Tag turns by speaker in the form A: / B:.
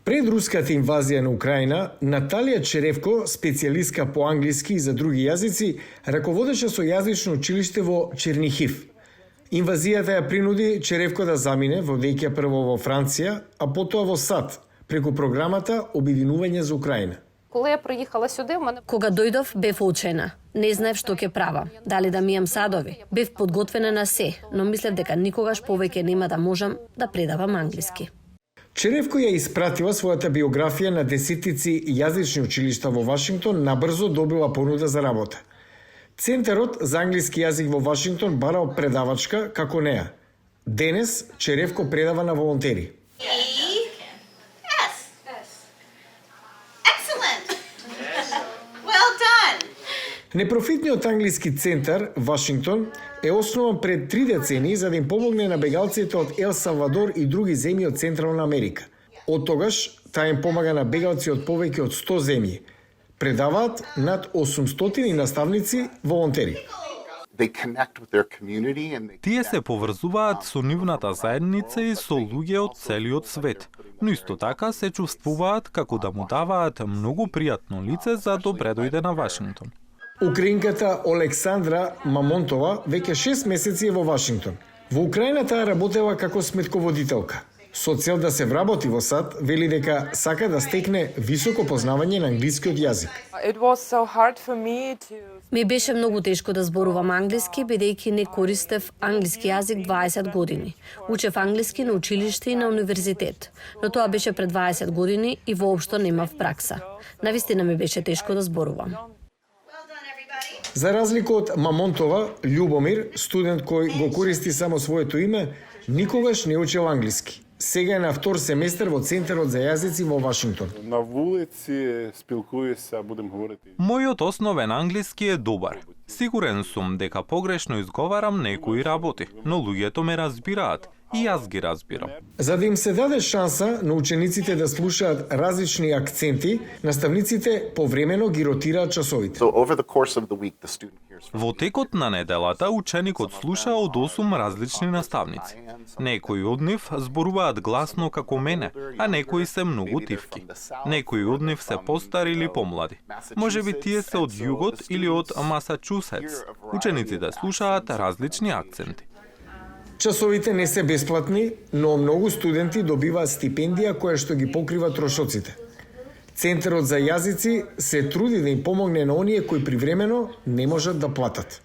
A: Пред руската инвазија на Украина, Наталија Черевко, специјалистка по англиски и за други јазици, раководеше со јазично училиште во Чернихив. Инвазијата ја принуди Черевко да замине, водејќи прво во Франција, а потоа во САД, преку програмата Обединување за Украина.
B: Коли ја приехала сюди,
C: Кога дојдов, бев учена. Не знаев што ќе правам, дали да мијам садови. Бев подготвена на се, но мислев дека никогаш повеќе нема да можам да предавам англиски.
A: Черевко ја испратила својата биографија на десетици јазични училишта во Вашингтон, набрзо добила понуда за работа. Центарот за англиски јазик во Вашингтон барал предавачка како неа. Денес Черевко предава на волонтери. Непрофитниот англиски центар Вашингтон е основан пред 3 децении за да им помогне на бегалците од Ел Салвадор и други земји од Централна Америка. Од тогаш таа им помага на бегалци од повеќе од 100 земји. Предаваат над 800 наставници волонтери.
D: Тие се поврзуваат со нивната заедница и со луѓе од целиот свет, но исто така се чувствуваат како да му даваат многу пријатно лице за добре дојде на Вашингтон.
A: Украинката Олександра Мамонтова веќе 6 месеци е во Вашингтон. Во Украина таа работела како сметководителка. Со цел да се вработи во САД, вели дека сака да стекне високо познавање на англискиот јазик.
C: Ми беше многу тешко да зборувам англиски, бидејќи не користев англиски јазик 20 години. Учев англиски на училиште и на универзитет, но тоа беше пред 20 години и воопшто немав пракса. Навистина ми беше тешко да зборувам.
A: За разлика од Мамонтова, Љубомир, студент кој го користи само своето име, никогаш не учел англиски. Сега е на втор семестар во Центарот за јазици во Вашингтон.
E: На вулици спилкујуся, будем говорити.
D: Мојот основен англиски е добар. Сигурен сум дека погрешно изговарам некои работи, но луѓето ме разбираат и јас ги разбирам.
A: За да им се даде шанса на учениците да слушаат различни акценти, наставниците повремено ги ротираат часовите.
D: Во текот на неделата ученикот слуша од 8 различни наставници. Некои од нив зборуваат гласно како мене, а некои се многу тивки. Некои од нив се постари или помлади. Можеби тие се од југот или од Масачусетс. Учениците слушаат различни акценти.
A: Часовите не се бесплатни, но многу студенти добиваат стипендија која што ги покрива трошоците. Центарот за јазици се труди да им помогне на оние кои привремено не можат да платат.